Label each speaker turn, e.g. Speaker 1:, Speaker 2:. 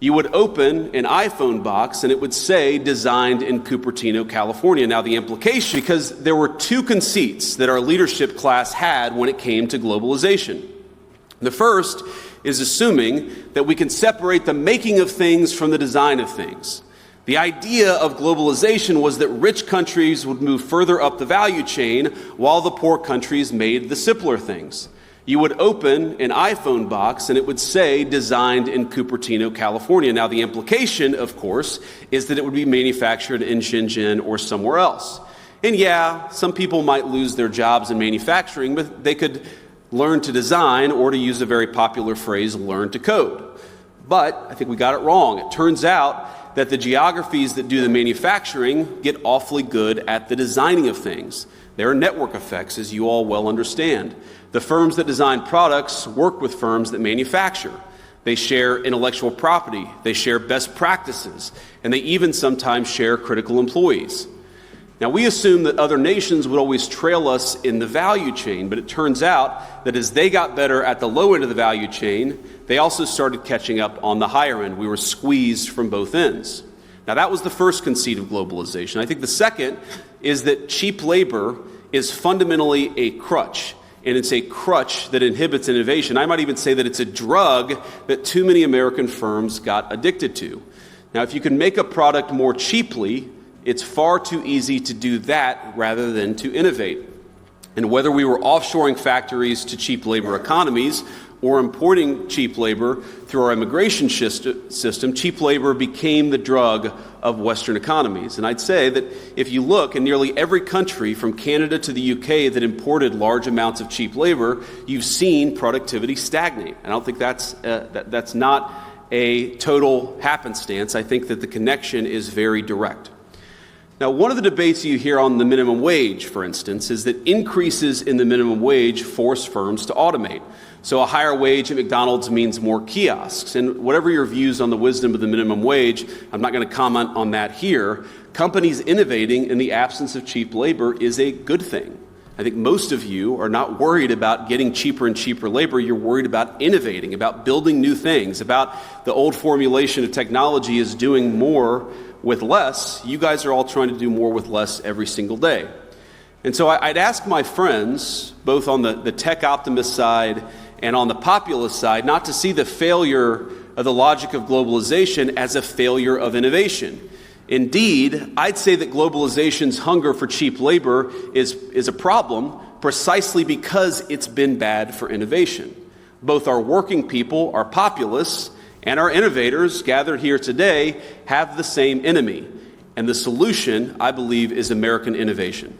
Speaker 1: You would open an iPhone box and it would say designed in Cupertino, California. Now the implication, because there were two conceits that our leadership class had when it came to globalization. The first is assuming that we can separate the making of things from the design of things. The idea of globalization was that rich countries would move further up the value chain while the poor countries made the simpler things. You would open an iPhone box and it would say designed in Cupertino, California. Now the implication, of course, is that it would be manufactured in Shenzhen or somewhere else. And yeah, some people might lose their jobs in manufacturing, but they could learn to design, or to use a very popular phrase, learn to code. But I think we got it wrong. It turns out that the geographies that do the manufacturing get awfully good at the designing of things. There are network effects, as you all well understand. The firms that design products work with firms that manufacture. They share intellectual property, they share best practices, and they even sometimes share critical employees. Now, we assume that other nations would always trail us in the value chain, but it turns out that as they got better at the low end of the value chain, they also started catching up on the higher end. We were squeezed from both ends. Now, that was the first conceit of globalization. I think the second is that cheap labor is fundamentally a crutch, and it's a crutch that inhibits innovation. I might even say that it's a drug that too many American firms got addicted to. Now, if you can make a product more cheaply, it's far too easy to do that rather than to innovate. And whether we were offshoring factories to cheap labor economies or importing cheap labor through our immigration system, cheap labor became the drug of Western economies. And I'd say that if you look in nearly every country from Canada to the UK that imported large amounts of cheap labor, you've seen productivity stagnate. I don't think that's not a total happenstance. I think that the connection is very direct. Now, one of the debates you hear on the minimum wage, for instance, is that increases in the minimum wage force firms to automate. So a higher wage at McDonald's means more kiosks. And whatever your views on the wisdom of the minimum wage, I'm not going to comment on that here. Companies innovating in the absence of cheap labor is a good thing. I think most of you are not worried about getting cheaper and cheaper labor. You're worried about innovating, about building new things, about the old formulation of technology is doing more with less. You guys are all trying to do more with less every single day. And so I'd ask my friends, both on the tech optimist side and on the populist side, not to see the failure of the logic of globalization as a failure of innovation. Indeed, I'd say that globalization's hunger for cheap labor is a problem precisely because it's been bad for innovation. Both our working people, our populists, and our innovators gathered here today have the same enemy. And the solution, I believe, is American innovation.